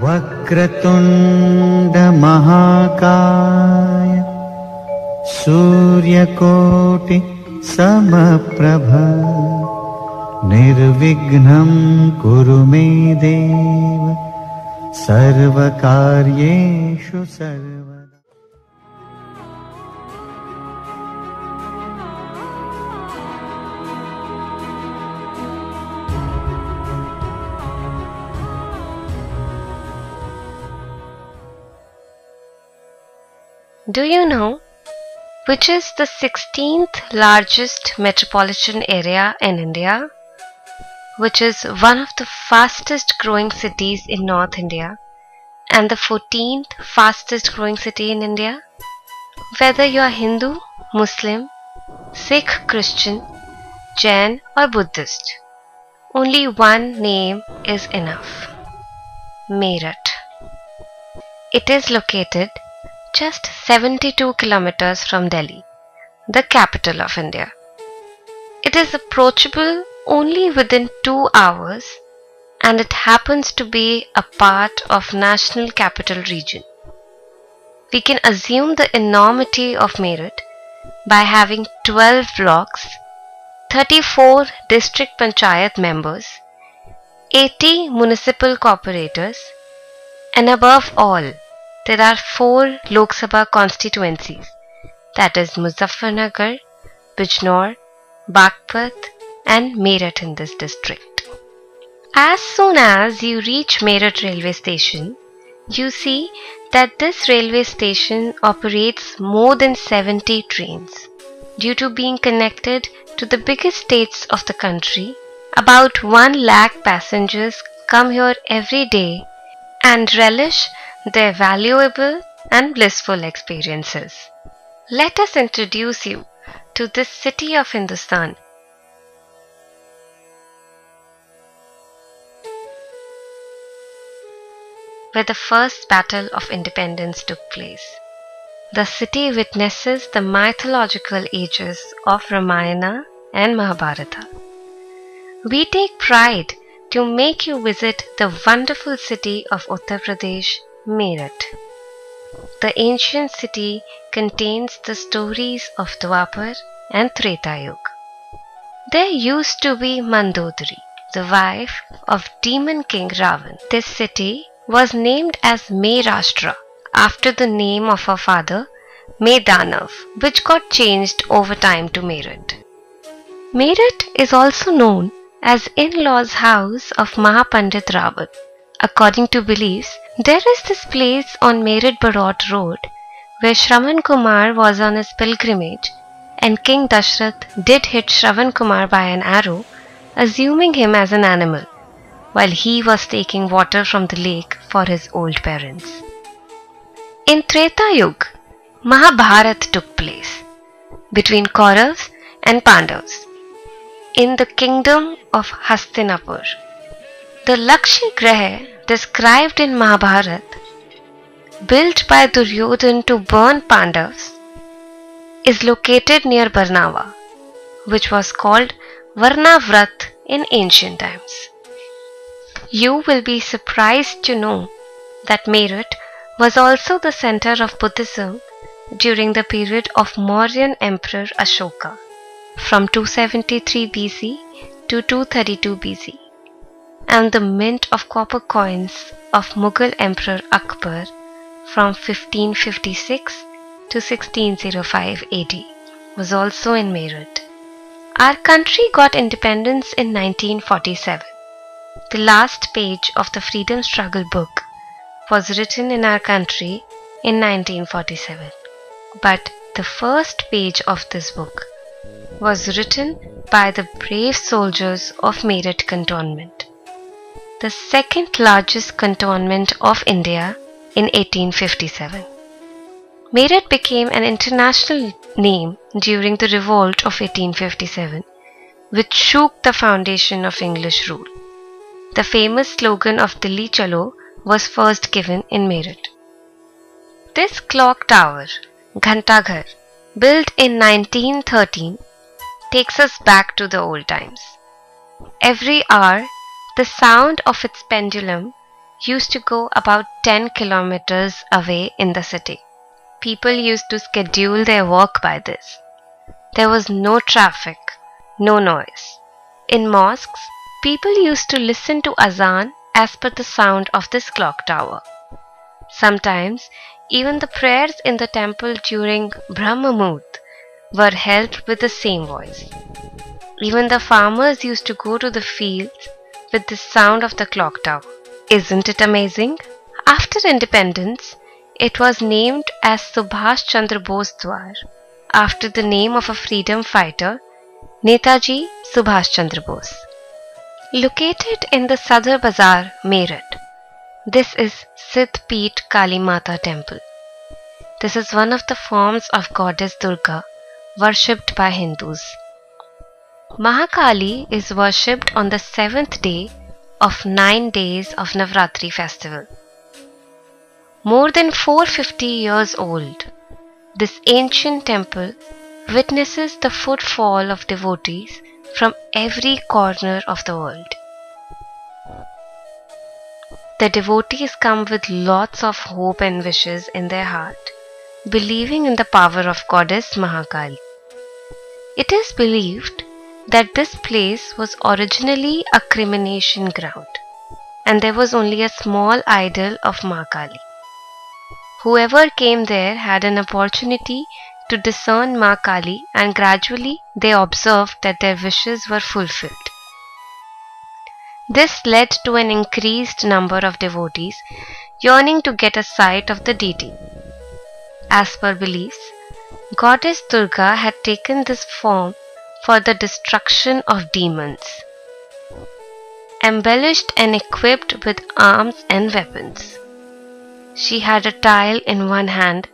वक्रतुंड महाकाय सूर्यकोटि समप्रभ निर्विघ्नं कुरु मे देव सर्वकार्येषु सर्वदा। Do you know which is the 16th largest metropolitan area in India, which is one of the fastest growing cities in North India and the 14th fastest growing city in India? Whether you are Hindu, Muslim, Sikh, Christian, Jain or Buddhist, only one name is enough: Meerut. It is located just 72 kilometers from Delhi, the capital of India. It is approachable only within 2 hours and it happens to be a part of National Capital Region. We can assume the enormity of Meerut by having 12 blocks, 34 district panchayat members, 80 municipal corporators, and above all, there are 4 Lok Sabha constituencies, that is Muzaffarnagar, Bijnor, Bagpat and Meerut in this district. As soon as you reach Meerut railway station, you see that this railway station operates more than 70 trains. Due to being connected to the biggest states of the country, about 1 lakh passengers come here every day and relish their valuable and blissful experiences. Let us introduce you to this city of Hindustan, where the first battle of independence took place. The city witnesses the mythological ages of Ramayana and Mahabharata. We take pride to make you visit the wonderful city of Uttar Pradesh, Meerut. The ancient city contains the stories of Dwapar and Treta Yuga. There used to be Mandodari, the wife of demon king Ravan. This city was named as Maharashtra after the name of her father, Medanav, which got changed over time to Meerut. Meerut is also known as in-laws house of Mahapandit Ravan. According to beliefs, there is this place on Meerut Barot Road where Shravan Kumar was on his pilgrimage and King Dashrath did hit Shravan Kumar by an arrow, assuming him as an animal, while he was taking water from the lake for his old parents. In Treta Yuga, Mahabharata took place between Kauravas and Pandavas in the kingdom of Hastinapur. The Lakshya Graha described in Mahabharata, built by Duryodhan to burn Pandavas, is located near Barnava, which was called Varnavrat in ancient times. You will be surprised to know that Meerut was also the center of Buddhism during the period of Mauryan Emperor Ashoka from 273 BC to 232 BC, and the mint of copper coins of Mughal Emperor Akbar from 1556 to 1605 AD was also in Meerut. Our country got independence in 1947. The last page of the freedom struggle book was written in our country in 1947. But the first page of this book was written by the brave soldiers of Meerut Cantonment, the second largest cantonment of India in 1857. Meerut became an international name during the revolt of 1857, which shook the foundation of English rule. The famous slogan of Dilli Chalo was first given in Meerut. This clock tower, Ghanta Ghar, built in 1913, takes us back to the old times. Every hour, the sound of its pendulum used to go about 10 kilometers away in the city. People used to schedule their work by this. There was no traffic, no noise. In mosques, people used to listen to azan as per the sound of this clock tower. Sometimes, even the prayers in the temple during Brahma Muhurt were held with the same voice. Even the farmers used to go to the fields with the sound of the clock tower. Isn't it amazing? After independence, it was named as Subhash Chandra Bose Dwar, after the name of a freedom fighter, Netaji Subhash Chandra Bose. Located in the Sadar Bazaar, Meerut, this is Siddh Peeth Kali Mata temple. This is one of the forms of goddess Durga worshipped by Hindus. Mahakali is worshipped on the 7th day of 9 days of Navratri festival. More than 450 years old, this ancient temple witnesses the footfall of devotees from every corner of the world. The devotees come with lots of hope and wishes in their heart, believing in the power of goddess Mahakali. It is believed that this place was originally a cremation ground, and there was only a small idol of Mahakali. Whoever came there had an opportunity to discern Mahakali, and gradually they observed that their wishes were fulfilled. This led to an increased number of devotees yearning to get a sight of the deity. As per beliefs, Goddess Durga had taken this form for the destruction of demons. Embellished and equipped with arms and weapons, she had a tile in one hand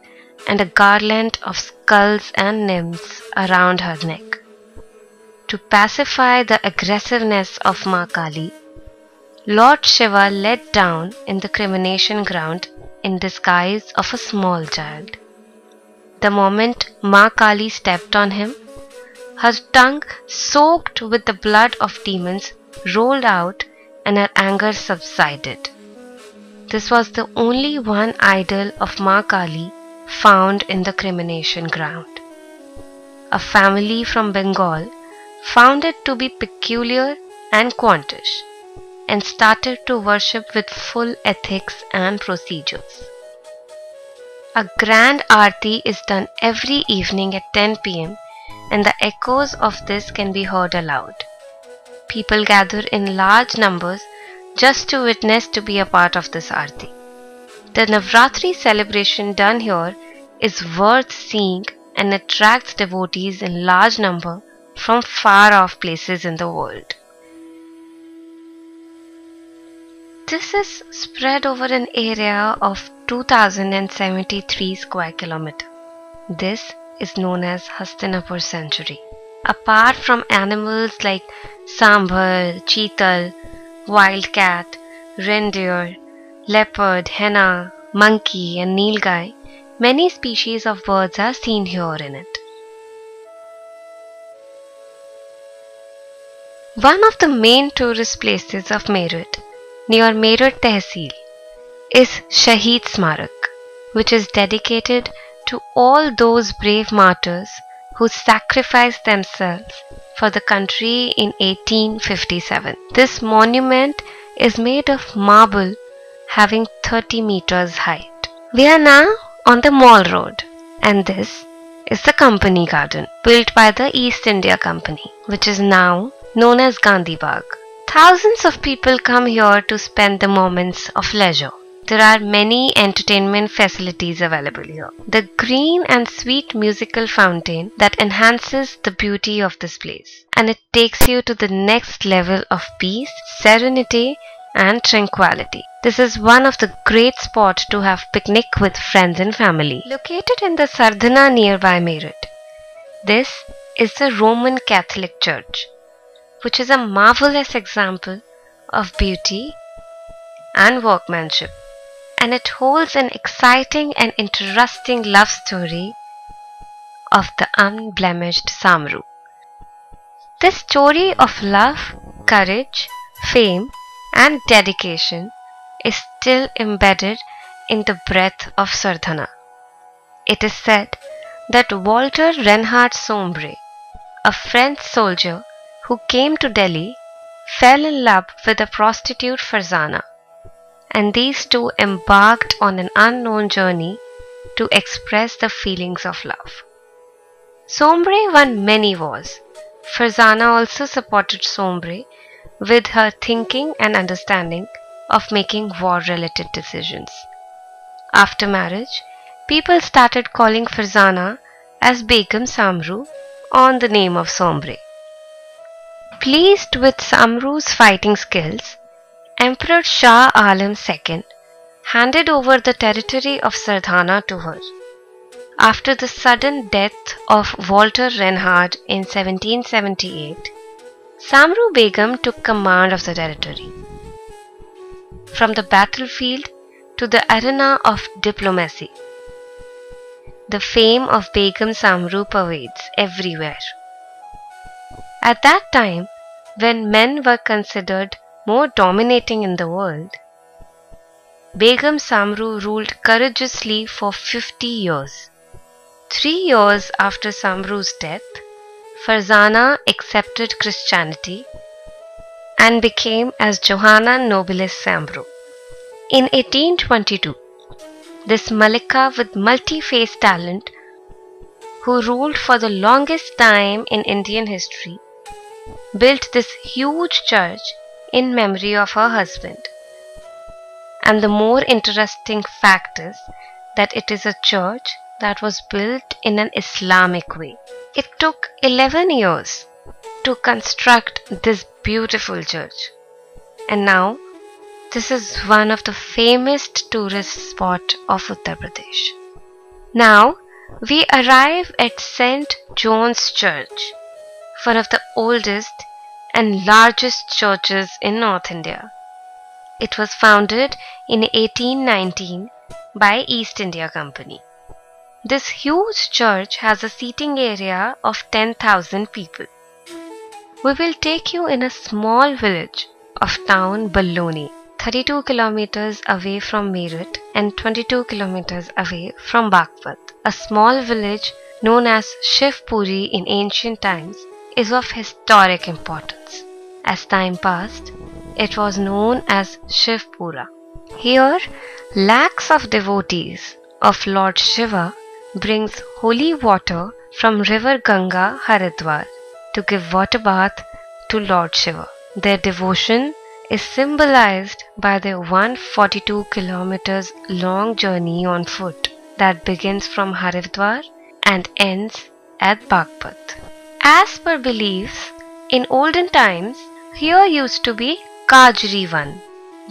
and a garland of skulls and nymphs around her neck. To pacify the aggressiveness of Mahakali, Lord Shiva led down in the cremation ground in disguise of a small child. The moment Mahakali stepped on him, her tongue soaked with the blood of demons rolled out and her anger subsided. This was the only one idol of Mahakali found in the cremation ground. A family from Bengal found it to be peculiar and quantish, and started to worship with full ethics and procedures. A grand aarti is done every evening at 10 p.m. and the echoes of this can be heard aloud. People gather in large numbers just to witness to be a part of this aarti. The Navratri celebration done here is worth seeing and attracts devotees in large number from far off places in the world. This is spread over an area of 2073 square kilometers. This is known as Hastinapur Sanctuary. Apart from animals like sambhar, cheetal, wildcat, reindeer, leopard, henna, monkey and nilgai, many species of birds are seen here in it. One of the main tourist places of Meerut, near Meerut Tehsil, is Shaheed Smarak, which is dedicated to all those brave martyrs who sacrificed themselves for the country in 1857. This monument is made of marble having 30 meters height. We are now on the Mall Road, and this is the Company Garden built by the East India Company, which is now known as Gandhi Bagh. Thousands of people come here to spend the moments of leisure. There are many entertainment facilities available here. The green and sweet musical fountain that enhances the beauty of this place, and it takes you to the next level of peace, serenity and tranquility. This is one of the great spots to have picnic with friends and family. Located in the Sardhana nearby Meerut, this is the Roman Catholic Church, which is a marvelous example of beauty and workmanship. And it holds an exciting and interesting love story of the unblemished Samru. This story of love, courage, fame and dedication is still embedded in the breath of Sardhana. It is said that Walter Reinhard Sombre, a French soldier who came to Delhi, fell in love with a prostitute Farzana, and these two embarked on an unknown journey to express the feelings of love. Sombre won many wars. Farzana also supported Sombre with her thinking and understanding of making war-related decisions. After marriage, people started calling Farzana as Begum Samru on the name of Sombre. Pleased with Samru's fighting skills, Emperor Shah Alam II handed over the territory of Sardhana to her. After the sudden death of Walter Reinhard in 1778, Samru Begum took command of the territory. From the battlefield to the arena of diplomacy, the fame of Begum Samru pervades everywhere. At that time, when men were considered more dominating in the world, Begum Samru ruled courageously for 50 years. 3 years after Samru's death, Farzana accepted Christianity and became as Johanna Nobilis Samru. In 1822, this Malika with multi-faced talent, who ruled for the longest time in Indian history, built this huge church in memory of her husband. And the more interesting fact is that it is a church that was built in an Islamic way. It took 11 years to construct this beautiful church. And now, this is one of the famous tourist spots of Uttar Pradesh. Now, we arrive at St. John's Church, one of the oldest and largest churches in North India. It was founded in 1819 by East India Company. This huge church has a seating area of 10,000 people. We will take you in a small village of town Balloni, 32 kilometers away from Meerut and 22 kilometers away from Bagpat. A small village known as Shivpuri in ancient times is of historic importance. As time passed, it was known as Shivpura. Here, lakhs of devotees of Lord Shiva brings holy water from river Ganga, Haridwar, to give water bath to Lord Shiva. Their devotion is symbolized by their 142 kilometers long journey on foot that begins from Haridwar and ends at Bagpat. As per beliefs, in olden times, here used to be Kajri Van,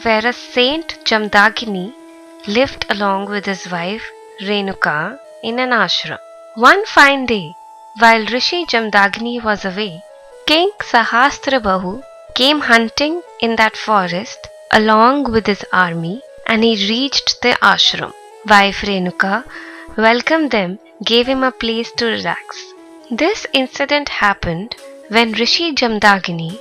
where a Saint Jamdagini lived along with his wife Renuka in an ashram. One fine day, while Rishi Jamdagini was away, King Sahasrabahu came hunting in that forest along with his army, and he reached the ashram. Wife Renuka welcomed them, gave him a place to relax. This incident happened when Rishi Jamdagini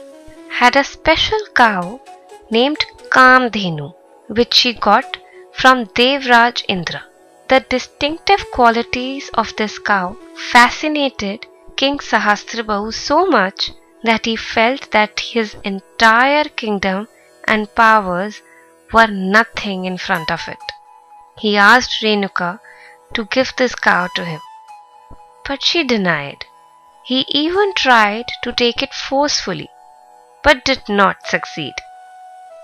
had a special cow named Kamdhenu, which she got from Devraj Indra. The distinctive qualities of this cow fascinated King Sahasrabahu so much that he felt that his entire kingdom and powers were nothing in front of it. He asked Renuka to give this cow to him, but she denied. He even tried to take it forcefully, but did not succeed.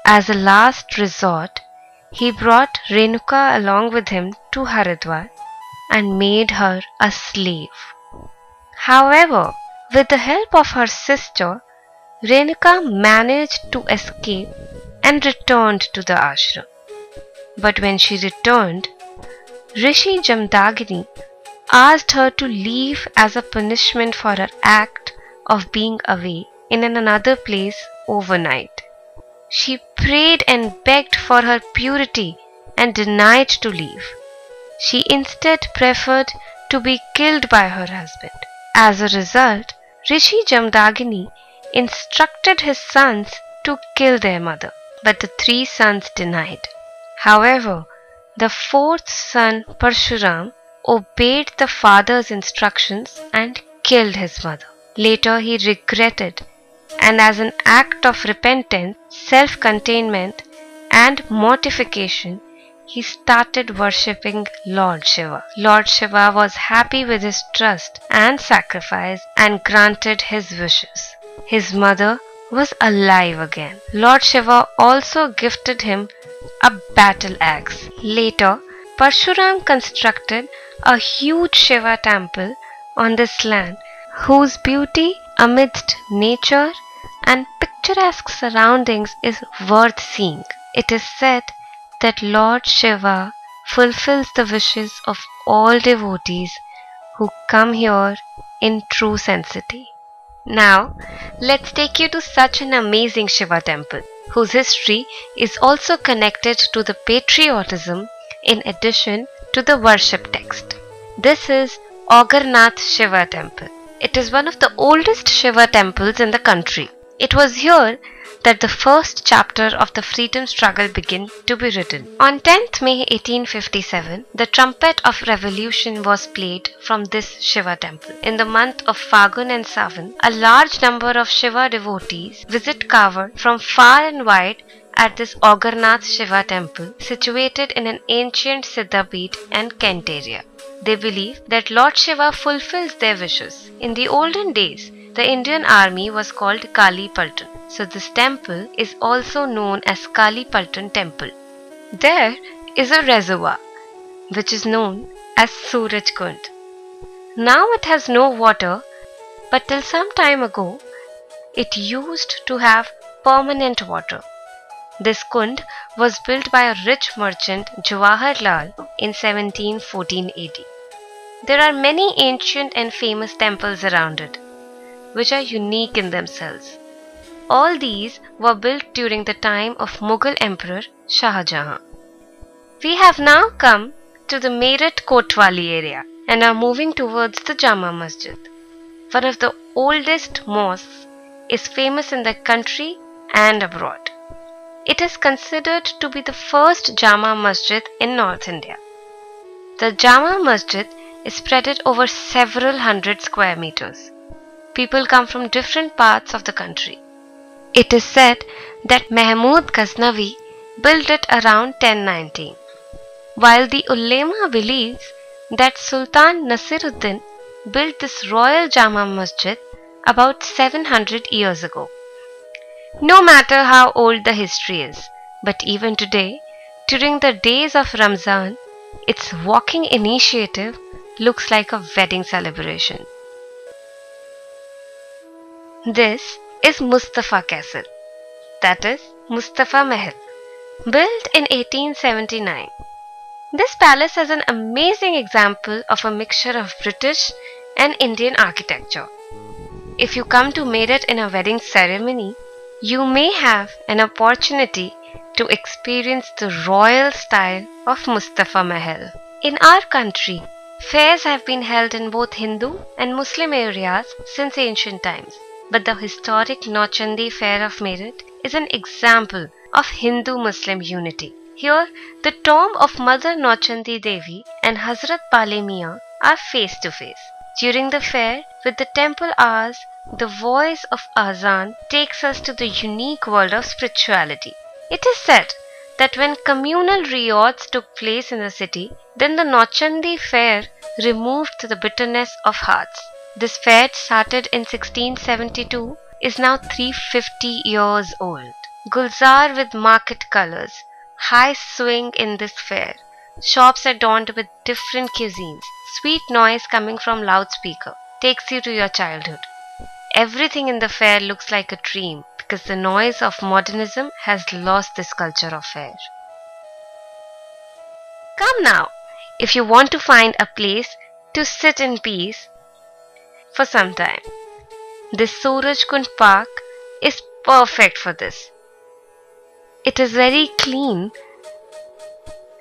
As a last resort, he brought Renuka along with him to Haridwar and made her a slave. However, with the help of her sister, Renuka managed to escape and returned to the ashram. But when she returned, Rishi Jamdagini asked her to leave as a punishment for her act of being away in another place overnight. She prayed and begged for her purity and denied to leave. She instead preferred to be killed by her husband. As a result, Rishi Jamdagini instructed his sons to kill their mother, but the 3 sons denied. However, the fourth son Parshuram obeyed the father's instructions and killed his mother. Later he regretted, and as an act of repentance, self-containment and mortification, he started worshipping Lord Shiva. Lord Shiva was happy with his trust and sacrifice and granted his wishes. His mother was alive again. Lord Shiva also gifted him a battle axe. Later, Parshuram constructed a huge Shiva temple on this land, whose beauty amidst nature and picturesque surroundings is worth seeing. It is said that Lord Shiva fulfills the wishes of all devotees who come here in true sincerity. Now, let's take you to such an amazing Shiva temple, whose history is also connected to the patriotism in addition to the worship text. This is Agarnath Shiva temple. It is one of the oldest Shiva temples in the country. It was here that the first chapter of the freedom struggle began to be written. On 10th May 1857, the trumpet of revolution was played from this Shiva temple. In the month of Phagun and Savan, a large number of Shiva devotees visit Kavar from far and wide at this Agarnath Shiva temple situated in an ancient Siddhapeeth and Kent area. They believe that Lord Shiva fulfills their wishes. In the olden days, the Indian army was called Kali Paltan. So this temple is also known as Kali Paltan temple. There is a reservoir which is known as Suraj Kund. Now it has no water, but till some time ago it used to have permanent water. This kund was built by a rich merchant Jawaharlal in 1714 AD. There are many ancient and famous temples around it, which are unique in themselves. All these were built during the time of Mughal Emperor Shah Jahan. We have now come to the Meerut Kotwali area and are moving towards the Jama Masjid. One of the oldest mosques is famous in the country and abroad. It is considered to be the first Jama Masjid in North India. The Jama Masjid is spread over several hundred square meters. People come from different parts of the country. It is said that Mahmud Ghaznavi built it around 1019, while the ulema believes that Sultan Nasiruddin built this royal Jama Masjid about 700 years ago. No matter how old the history is, but even today, during the days of Ramzan, its walking initiative looks like a wedding celebration. This is Mustafa Castle, that is Mustafa Mahal, built in 1879. This palace is an amazing example of a mixture of British and Indian architecture. If you come to Meerut in a wedding ceremony, you may have an opportunity to experience the royal style of Mustafa Mahal. In our country, fairs have been held in both Hindu and Muslim areas since ancient times. But the historic Nauchandi Fair of Meerut is an example of Hindu-Muslim unity. Here, the tomb of Mother Nauchandi Devi and Hazrat Pale Mian are face to face. During the fair, with the temple hours, the voice of Azan takes us to the unique world of spirituality. It is said that when communal riots took place in the city, then the Nauchandi Fair removed the bitterness of hearts. This fair started in 1672 is now 350 years old. Gulzar with market colors, high swing in this fair. Shops adorned with different cuisines. Sweet noise coming from loudspeaker takes you to your childhood. Everything in the fair looks like a dream because the noise of modernism has lost this culture of fair. Come now, if you want to find a place to sit in peace for some time, this Suraj Kund Park is perfect for this. It is very clean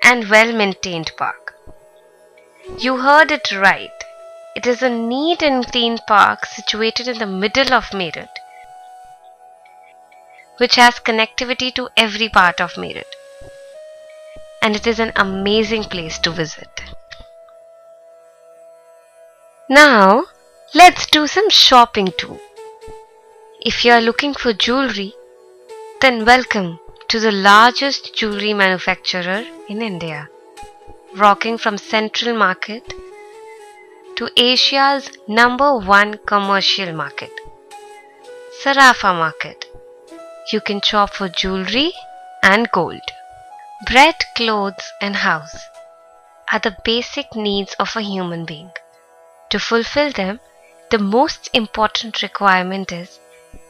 and well maintained park. You heard it right. It is a neat and clean park situated in the middle of Meerut, which has connectivity to every part of Meerut. and it is an amazing place to visit. Now, let's do some shopping too. If you are looking for jewelry, then welcome to the largest jewelry manufacturer in India, rocking from Central Market to Asia's #1 commercial market, Sarafa Market. You can shop for jewelry and gold. Bread, clothes, and house are the basic needs of a human being. To fulfill them, the most important requirement is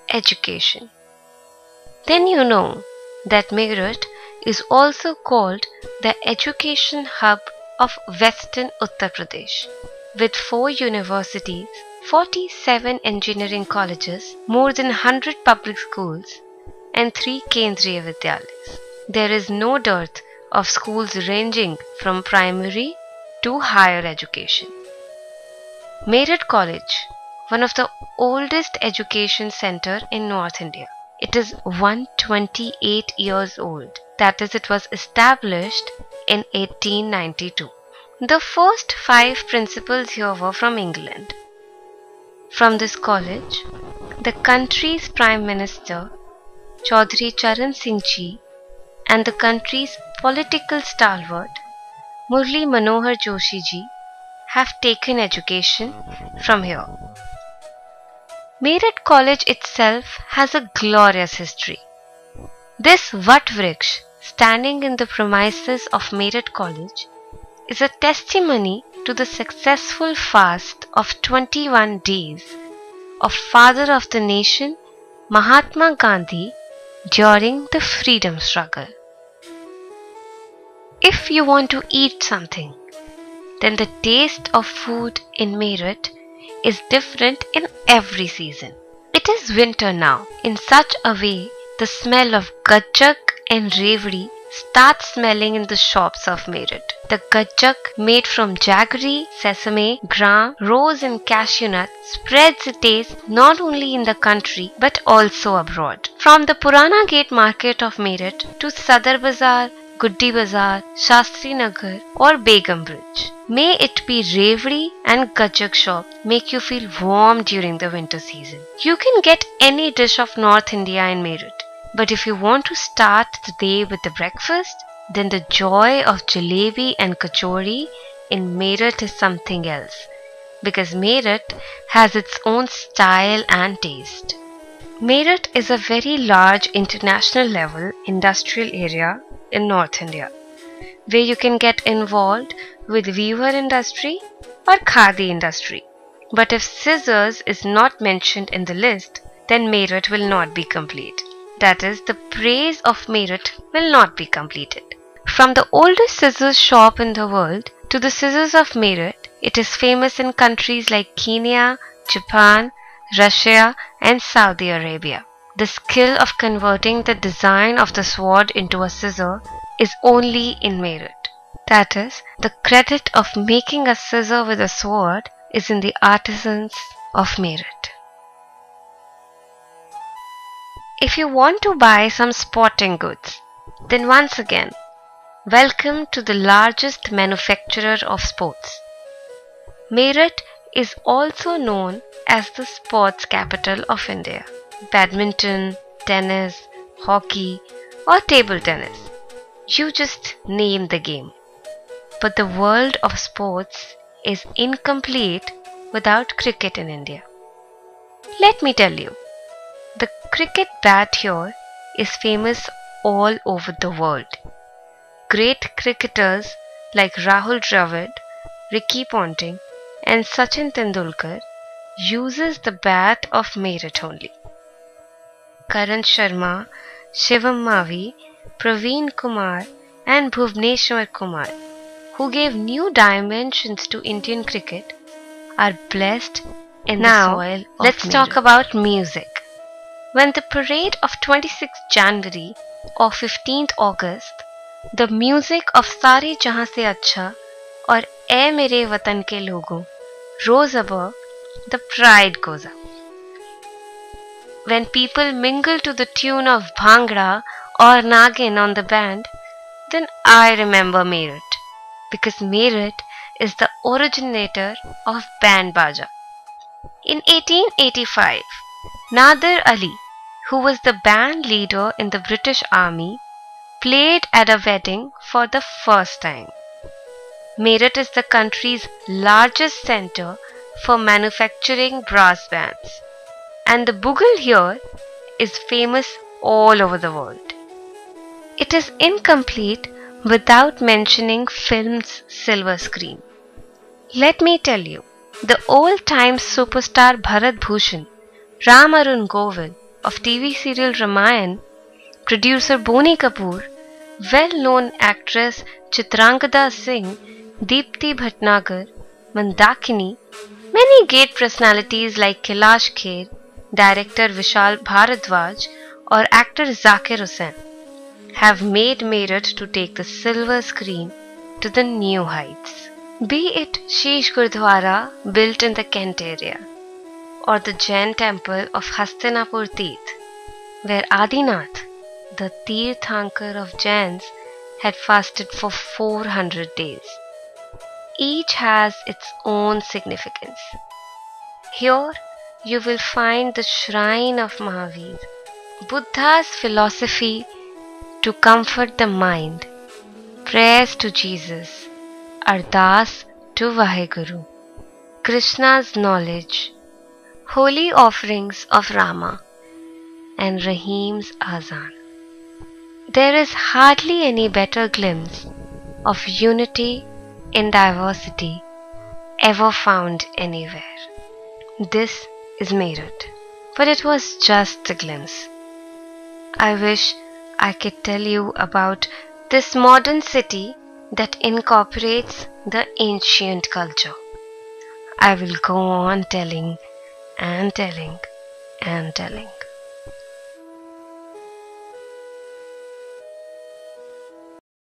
education. Then you know that Meerut is also called the education hub of Western Uttar Pradesh, with 4 universities, 47 engineering colleges, more than 100 public schools, and 3 Kendriya Vidyalayas. There is no dearth of schools ranging from primary to higher education. Meerut College, one of the oldest education center in North India. It is 128 years old. That is, it was established in 1892. The first 5 principals here were from England. From this college, the country's Prime Minister, Chaudhry Charan Singh Ji, and the country's political stalwart, Murli Manohar Joshi Ji, have taken education from here. Meerut College itself has a glorious history. This Vat Vriksh, standing in the premises of Meerut College, is a testimony to the successful fast of 21 days of Father of the Nation Mahatma Gandhi during the freedom struggle. If you want to eat something, then the taste of food in Meerut is different in every season. It is winter now. In such a way, the smell of gajak and revdi starts smelling in the shops of Meerut. The gajak, made from jaggery, sesame, gram, rose and cashew nuts, spreads its taste not only in the country but also abroad. From the Purana Gate market of Meerut to Sadar Bazaar, Guddi Bazaar, Shastri Nagar or Begum Bridge, may it be revdi and gajak shop make you feel warm during the winter season. You can get any dish of North India in Meerut, but if you want to start the day with the breakfast, then the joy of jalebi and kachori in Meerut is something else, because Meerut has its own style and taste. Meerut is a very large international level industrial area in North India, where you can get involved with weaver industry or khadi industry. But if scissors is not mentioned in the list, then Meerut will not be complete. That is, the praise of Meerut will not be completed. From the oldest scissors shop in the world to the scissors of Meerut, it is famous in countries like Kenya, Japan, Russia and Saudi Arabia. The skill of converting the design of the sword into a scissor is only in Meerut. That is, the credit of making a scissor with a sword is in the artisans of Meerut. If you want to buy some sporting goods, then once again, welcome to the largest manufacturer of sports. Meerut is also known as the sports capital of India. Badminton, tennis, hockey or table tennis. You just name the game. But the world of sports is incomplete without cricket in India. Let me tell you, the cricket bat here is famous all over the world. Great cricketers like Rahul Dravid, Ricky Ponting and Sachin Tendulkar uses the bat of Meerut only. Karan Sharma, Shivam Mavi, Praveen Kumar and Bhuvneshwar Kumar, who gave new dimensions to Indian cricket, are blessed in the soil of let's Meerut. Talk about music. When the parade of 26th January or 15th August, the music of Saare Jahan Se Achha or Ae Mere Watan Ke Logon rose above, the pride goes up. When people mingle to the tune of Bhangra or Nagin on the band, then I remember Meerut, because Meerut is the originator of Band Baja. In 1885, Nadir Ali, who was the band leader in the British Army, played at a wedding for the first time. Meerut is the country's largest center for manufacturing brass bands, and the bugle here is famous all over the world. It is incomplete without mentioning film's silver screen. Let me tell you, the old-time superstar Bharat Bhushan, Ram Arun Govil of TV serial Ramayan, producer Boni Kapoor, well-known actress Chitrangada Singh, Deepthi Bhatnagar, Mandakini, many great personalities like Kailash Kher, director Vishal Bharadwaj, or actor Zakir Hussain have made Meerut to take the silver screen to the new heights. Be it Sheesh Gurdwara built in the Kent area, or the Jain temple of Hastinapur Tirth, where Adinath, the Tirthankar of Jains, had fasted for 400 days. Each has its own significance. Here you will find the shrine of Mahavir, Buddha's philosophy to comfort the mind, prayers to Jesus, Ardas to Vaheguru, Krishna's knowledge, holy offerings of Rama, and Rahim's Azan. There is hardly any better glimpse of unity in diversity ever found anywhere. This is Meerut, but it was just a glimpse. I wish I could tell you about this modern city that incorporates the ancient culture. I will go on telling and telling and telling.